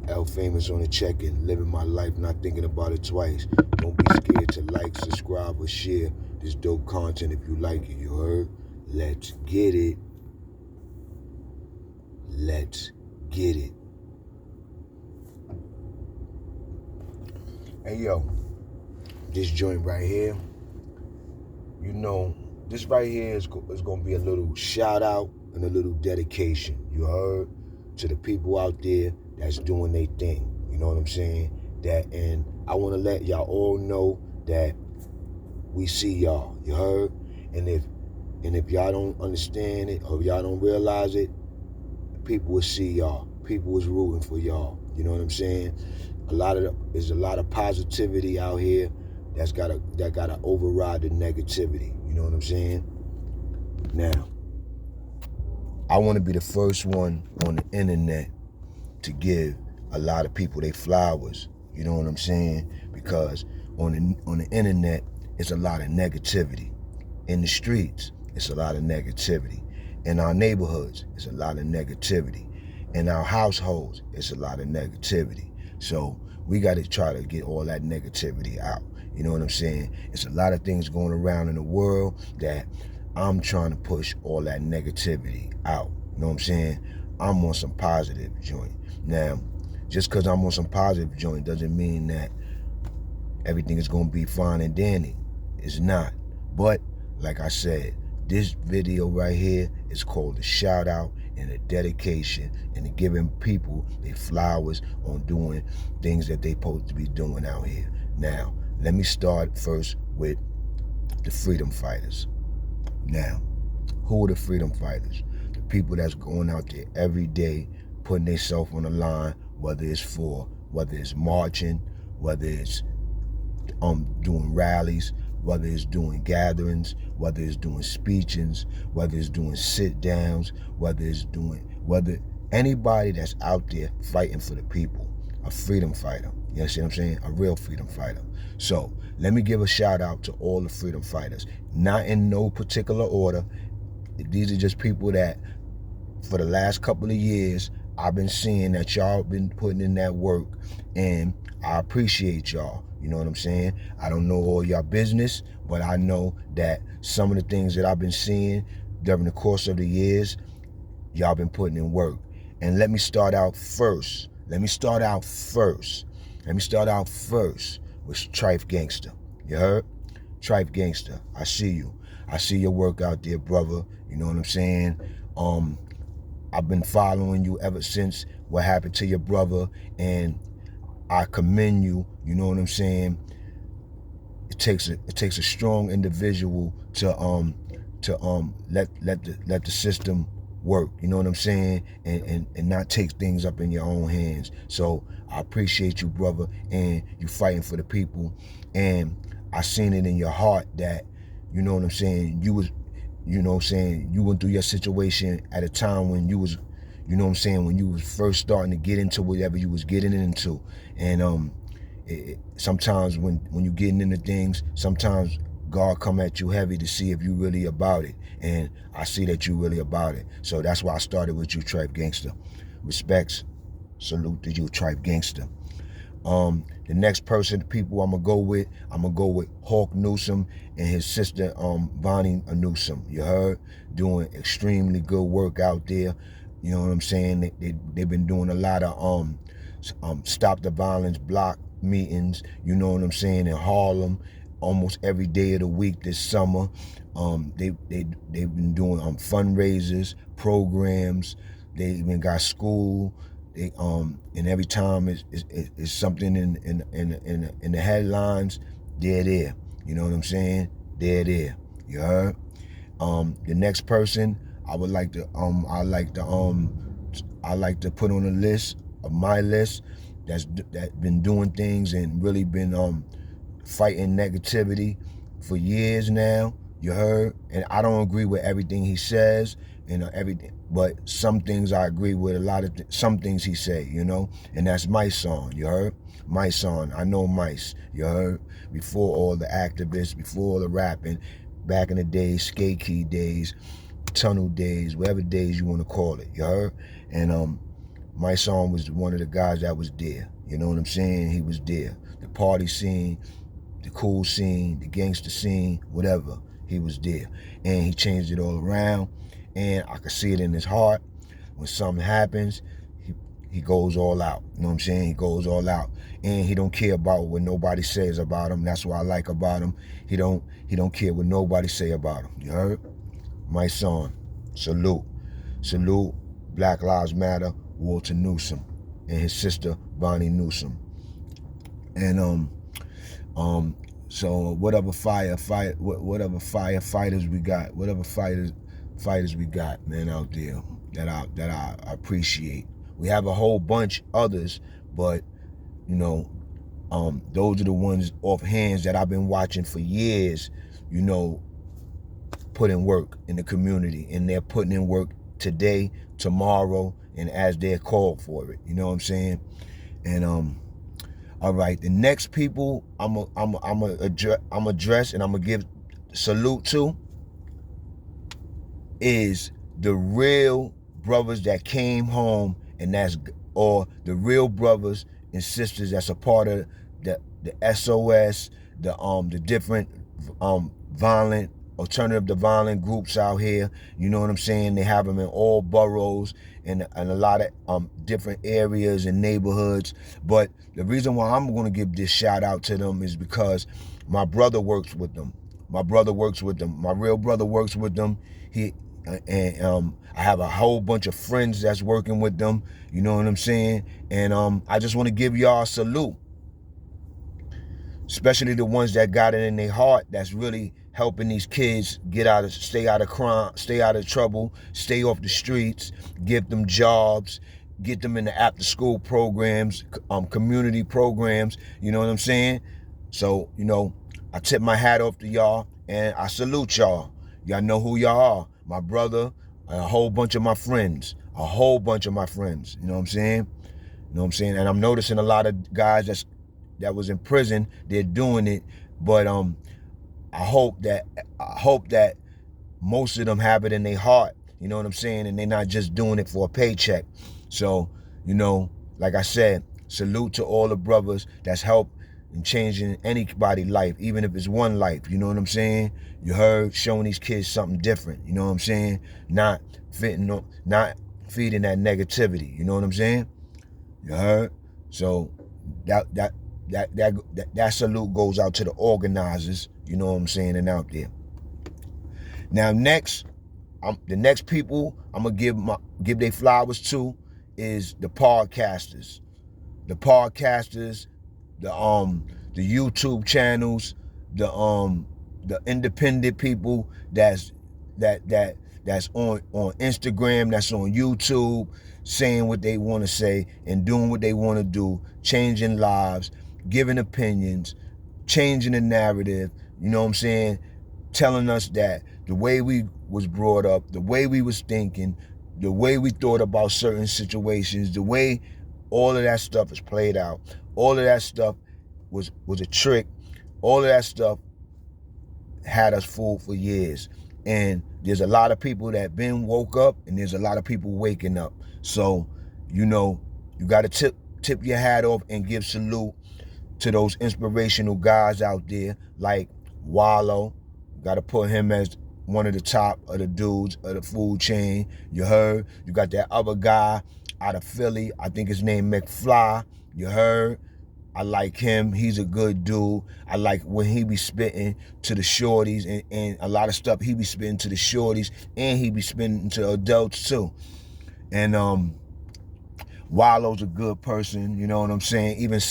L Famous on the check-in, living my life, not thinking about it twice. Don't be scared to like, subscribe, or share this dope content if you like it. You heard? Let's get it. Let's get it. Hey yo, this joint right here, you know, this right here is going to be a little shout out and a little dedication. You heard? To the people out there that's doing their thing. You know what I'm saying? And I want to let y'all all know that we see y'all. You heard? And if y'all don't understand it or y'all don't realize it, people will see y'all. People is rooting for y'all. You know what I'm saying? There's a lot of positivity out here that gotta override the negativity. You know what I'm saying? Now, I want to be the first one on the internet to give a lot of people their flowers. You know what I'm saying? Because on the internet, it's a lot of negativity. In the streets, it's a lot of negativity. In our neighborhoods, it's a lot of negativity. In our households, it's a lot of negativity. So we got to try to get all that negativity out. You know what I'm saying? It's a lot of things going around in the world that I'm trying to push all that negativity out. You know what I'm saying? I'm on some positive joint. Now, just because I'm on some positive joint doesn't mean that everything is going to be fine and dandy. It's not. But, like I said, this video right here is called a shout out and a dedication and giving people their flowers on doing things that they supposed to be doing out here. Now, let me start first with the freedom fighters. Now, who are the freedom fighters? The people that's going out there every day, putting themselves on the line, whether it's marching, whether it's doing rallies, whether it's doing gatherings, whether it's doing speeches, whether it's doing sit downs, whether anybody that's out there fighting for the people, a freedom fighter. You know what I'm saying? A real freedom fighter. So let me give a shout out to all the freedom fighters. Not in no particular order. These are just people that for the last couple of years, I've been seeing that y'all been putting in that work, and I appreciate y'all. You know what I'm saying? I don't know all y'all business, but I know that some of the things that I've been seeing during the course of the years, y'all been putting in work. And let me start out first. Let me start out first with Trife Gangster. You heard? Trife Gangster, I see you. I see your work out there, brother. You know what I'm saying? I've been following you ever since what happened to your brother, and I commend you. You know what I'm saying? It takes a strong individual to let the system work. You know what I'm saying? And not take things up in your own hands. So I appreciate you, brother, and you fighting for the people. And I seen it in your heart that, you know what I'm saying, you was, you know what I'm saying, you went through your situation at a time when you was, you know what I'm saying, when you was first starting to get into whatever you was getting into. And sometimes when you getting into things, sometimes God come at you heavy to see if you really about it. And I see that you really about it. So that's why I started with you, Trife Gangster. Respects. Salute to you, Trife Gangster. The next person, people I'm gonna go with Hawk Newsom and his sister Bonnie Newsom. You heard? Doing extremely good work out there. You know what I'm saying? They've been doing a lot of stop the violence block meetings. You know what I'm saying? In Harlem, almost every day of the week this summer. They've been doing fundraisers, programs. They even got school. And every time it's something in the headlines, they're there. You know what I'm saying? They're there. You heard? The next person I would like to put on a list of my list that's been doing things and really been fighting negativity for years now. You heard? And I don't agree with everything he says and everything, but some things I agree with. Some things he say, you know, and that's Mysonne. You heard? Mysonne. I know Mice. You heard? Before all the activists, before all the rapping, back in the days, skate key days, tunnel days, whatever days you want to call it. You heard? And My son was one of the guys that was there. You know what I'm saying? He was there. The party scene, the cool scene, the gangster scene, whatever. He was there. And he changed it all around. And I could see it in his heart. When something happens, he goes all out. You know what I'm saying? He goes all out. And he don't care about what nobody says about him. That's what I like about him. He don't care what nobody say about him. You heard? My son. Salute. Salute. Black Lives Matter. Walter Newsom and his sister Bonnie Newsom. And so whatever firefighters we got, man, out there that I appreciate. We have a whole bunch others, but you know, those are the ones off hands that I've been watching for years, you know, put in work in the community, and they're putting in work today, tomorrow, and as they're called for it. You know what I'm saying? And all right, the next people I'm address and I'm gonna give salute to is the real brothers that came home, and or the real brothers and sisters that's a part of the SOS, the different violent alternative to violent groups out here. You know what I'm saying? They have them in all boroughs and a lot of different areas and neighborhoods. But the reason why I'm going to give this shout out to them is because my brother works with them. My real brother works with them. I have a whole bunch of friends that's working with them. You know what I'm saying? And I just want to give y'all a salute, especially the ones that got it in their heart, that's really helping these kids stay out of crime, stay out of trouble, stay off the streets, give them jobs, get them in the after school programs, community programs. You know what I'm saying? So, you know, I tip my hat off to y'all and I salute y'all. Y'all know who y'all are. My brother, a whole bunch of my friends. You know what I'm saying? And I'm noticing a lot of guys that was in prison, they're doing it, but I hope that most of them have it in their heart, you know what I'm saying, and they're not just doing it for a paycheck. So, you know, like I said, salute to all the brothers that's helped in changing anybody's life, even if it's one life, you know what I'm saying? You heard, showing these kids something different, you know what I'm saying? Not feeding that negativity, you know what I'm saying? You heard? So that salute goes out to the organizers, you know what I'm saying, and out there. Now next, the next people I'm gonna give their flowers to is the podcasters. The YouTube channels, the independent people that's on Instagram, that's on YouTube, saying what they want to say and doing what they want to do, changing lives, giving opinions, changing the narrative, you know what I'm saying? Telling us that the way we was brought up, the way we was thinking, the way we thought about certain situations, the way all of that stuff is played out, all of that stuff was a trick, all of that stuff had us fooled for years. And there's a lot of people that been woke up, and there's a lot of people waking up. So, you know, you got to tip your hat off and give salute to those inspirational guys out there like Wallow. Got to put him as one of the top of the dudes of the food chain. You heard? You got that other guy out of Philly. I think his name McFly. You heard? I like him. He's a good dude. I like when he be spitting to the shorties and a lot of stuff he be spitting to the shorties, and he be spitting to adults too. And Wallow's a good person, you know what I'm saying? Even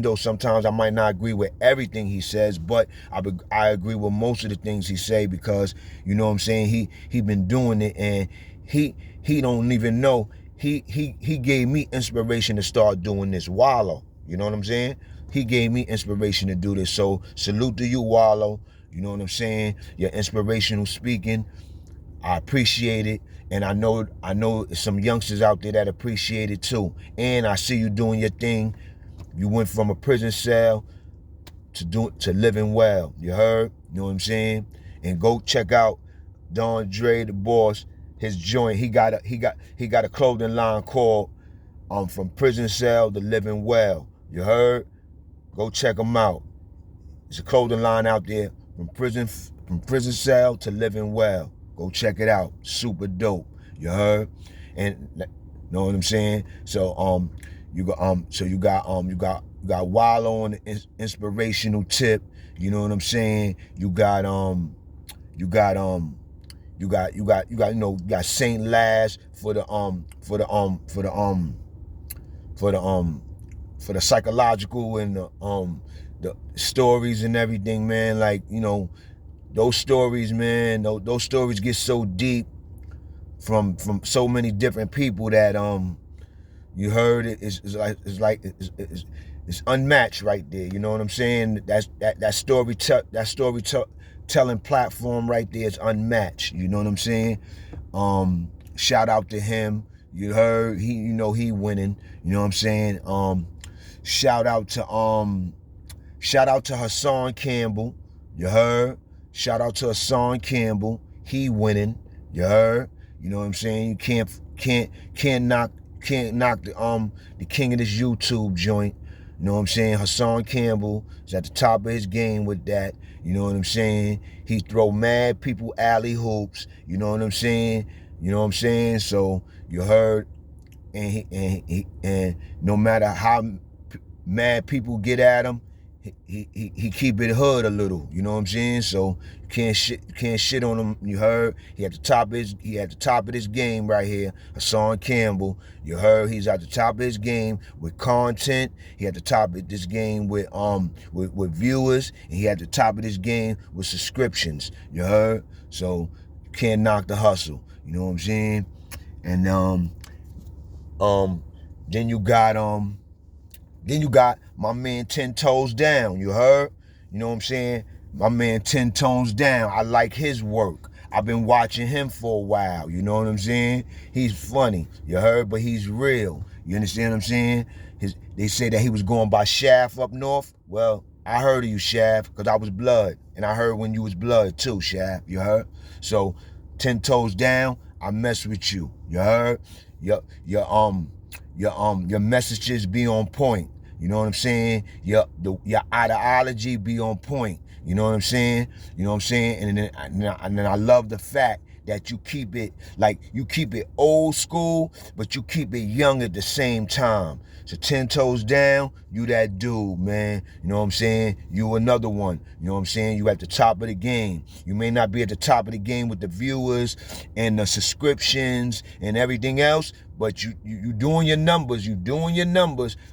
though sometimes I might not agree with everything he says, but I agree with most of the things he say, because, you know what I'm saying, he been doing it, and he don't even know. He gave me inspiration to start doing this. Wallow, you know what I'm saying? He gave me inspiration to do this. So salute to you, Wallow. You know what I'm saying? Your inspirational speaking, I appreciate it. And I know some youngsters out there that appreciate it too. And I see you doing your thing. You went from a prison cell to living well. You heard? You know what I'm saying? And go check out Don Dre, the boss, his joint. He got a clothing line called From Prison Cell to Living Well. You heard? Go check them out. There's a clothing line out there from prison cell to Living Well. Go check it out. Super dope. You heard? And know what I'm saying? So you got Wallow on the inspirational tip. You know what I'm saying? You got Saint Laz for the psychological and the stories and everything, man. Like, you know, those stories, man, those stories get so deep from so many different people that you heard it's unmatched right there. You know what I'm saying? That storytelling platform right there is unmatched. You know what I'm saying? Shout out to him. You heard he winning. You know what I'm saying? Shout out to Hassan Campbell. You heard? Shout out to Hassan Campbell. He winning. You heard? You know what I'm saying? You can't knock the king of this YouTube joint. You know what I'm saying? Hassan Campbell is at the top of his game with that. You know what I'm saying? He throw mad people alley hoops. You know what I'm saying? You know what I'm saying? So you heard, and no matter how mad people get at him, he keep it hood a little. You know what I'm saying? So you can't shit on him. You heard? He at the top of his game right here. Hassan Campbell. You heard? He's at the top of his game with content. He at the top of this game with viewers, and he at the top of this game with subscriptions. You heard? So you can't knock the hustle. You know what I'm saying? And then you got my man 10 Toes Down. You heard? You know what I'm saying? My man 10 Toes Down. I like his work. I've been watching him for a while. You know what I'm saying? He's funny. You heard? But he's real. You understand what I'm saying? They say that he was going by Shaft up north. Well, I heard of you, Shaft, because I was blood. And I heard when you was blood too, Shaft. You heard? So 10 Toes Down, I mess with you. You heard? Your messages be on point. You know what I'm saying? Your ideology be on point. You know what I'm saying? You know what I'm saying? And then I love the fact that you keep it old school, but you keep it young at the same time. So 10 Toes Down, you that dude, man. You know what I'm saying? You another one. You know what I'm saying? You at the top of the game. You may not be at the top of the game with the viewers and the subscriptions and everything else, but you doing your numbers.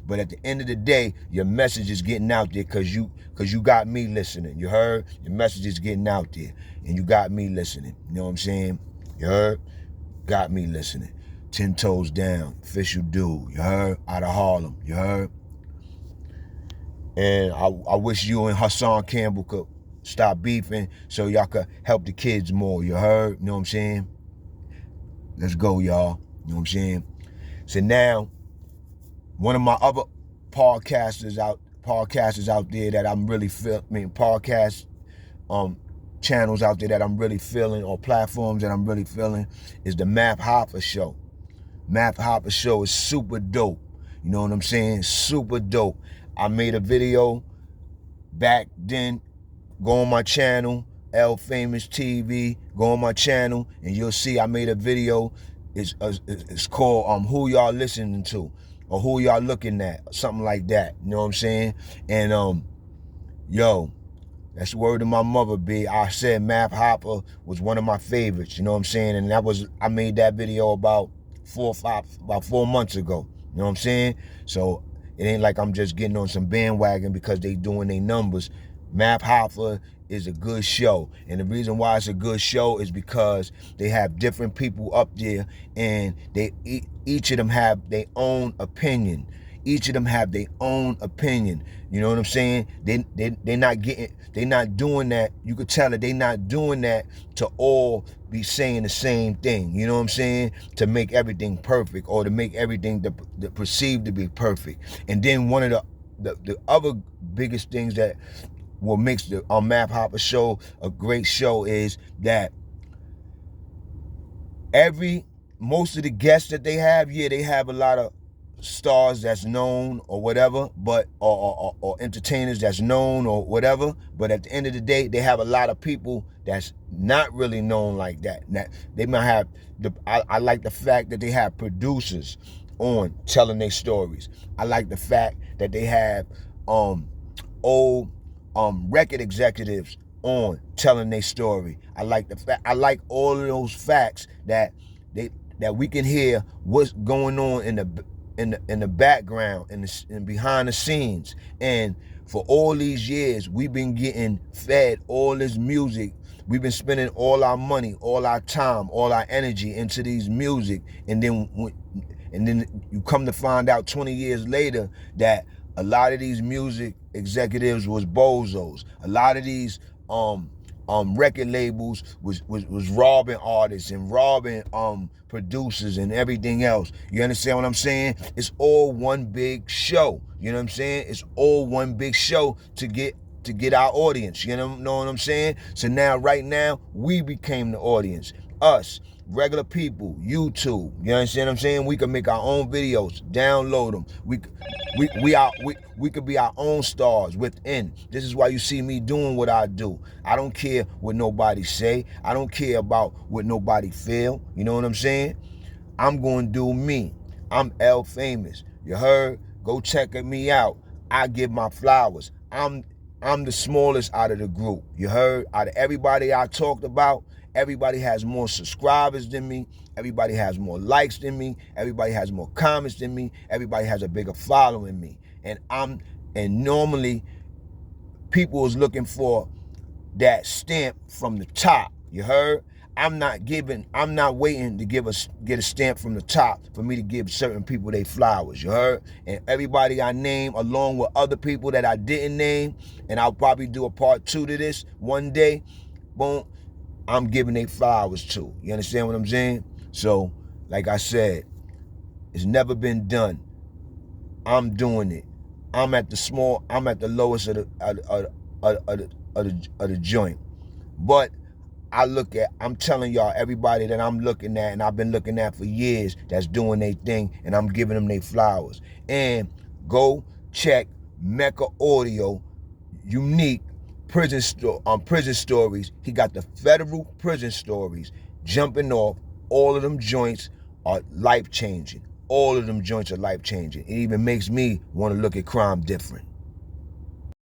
But at the end of the day, your message is getting out there because you got me listening. You heard? Your message is getting out there, and you got me listening. You know what I'm saying? You heard? Got me listening. 10 Toes Down, official dude. You heard? Out of Harlem. You heard? And I wish you and Hassan Campbell could stop beefing so y'all could help the kids more. You heard? You know what I'm saying? Let's go, y'all. You know what I'm saying? So now, one of my other podcasters out there that I'm really podcast channels out there that I'm really feeling, or platforms that I'm really feeling, is the Math Hoffa Show. Math Hoffa Show is super dope. You know what I'm saying? Super dope. I made a video back then. Go on my channel, L Famous TV. Go on my channel, and you'll see I made a video. It's called Who Y'all Listening To, or Who Y'all Looking At, something like that. You know what I'm saying? And yo, that's the word of my mother, B. I said Math Hoffa was one of my favorites. You know what I'm saying? And I made that video about 4 months ago. You know what I'm saying? So it ain't like I'm just getting on some bandwagon because they doing their numbers. Math Hoffa is a good show. And the reason why it's a good show is because they have different people up there, and each of them have their own opinion. Each of them have their own opinion. You know what I'm saying? They're not doing that. You could tell that they're not doing that to all be saying the same thing. You know what I'm saying? To make everything perfect, or to make everything that perceived to be perfect. And then one of the other biggest things that what makes the Math Hoffa Show a great show is that most of the guests that they have, they have a lot of stars that's known or whatever, but or entertainers that's known or whatever, but at the end of the day, they have a lot of people that's not really known like that. That they might have I like the fact that they have producers on telling their stories. I like the fact that they have old record executives on telling their story. I like all of those facts that we can hear what's going on in the background and behind the scenes. And for all these years, we've been getting fed all this music. We've been spending all our money, all our time, all our energy into these music, and then you come to find out 20 years later that a lot of these music executives was bozos. A lot of these record labels was robbing artists and robbing producers and everything else. You understand what I'm saying? It's all one big show. You know what I'm saying? It's all one big show to get our audience. You know what I'm saying? So now, right now, we became the audience. Us, regular people, YouTube. You understand what I'm saying? We can make our own videos, download them. We could be our own stars within. This is why you see me doing what I do. I don't care what nobody say. I don't care about what nobody feel. You know what I'm saying? I'm going to do me. I'm L Famous. You heard? Go check me out. I give my flowers. I'm the smallest out of the group. You heard? Out of everybody I talked about, everybody has more subscribers than me. Everybody has more likes than me. Everybody has more comments than me. Everybody has a bigger following than me. And normally people is looking for that stamp from the top. You heard? I'm not waiting to get a stamp from the top for me to give certain people their flowers. You heard? And everybody I name, along with other people that I didn't name, and I'll probably do a part 2 to this one day, boom, I'm giving their flowers too. You understand what I'm saying? So, like I said, it's never been done. I'm doing it. I'm at the lowest of the joint. But I'm telling y'all, everybody that I'm looking at and I've been looking at for years that's doing their thing, and I'm giving them their flowers. And go check Mecca Audio, Unique prison stories. He got the federal prison stories jumping off. All of them joints are life-changing. All of them joints are life-changing. It even makes me want to look at crime different.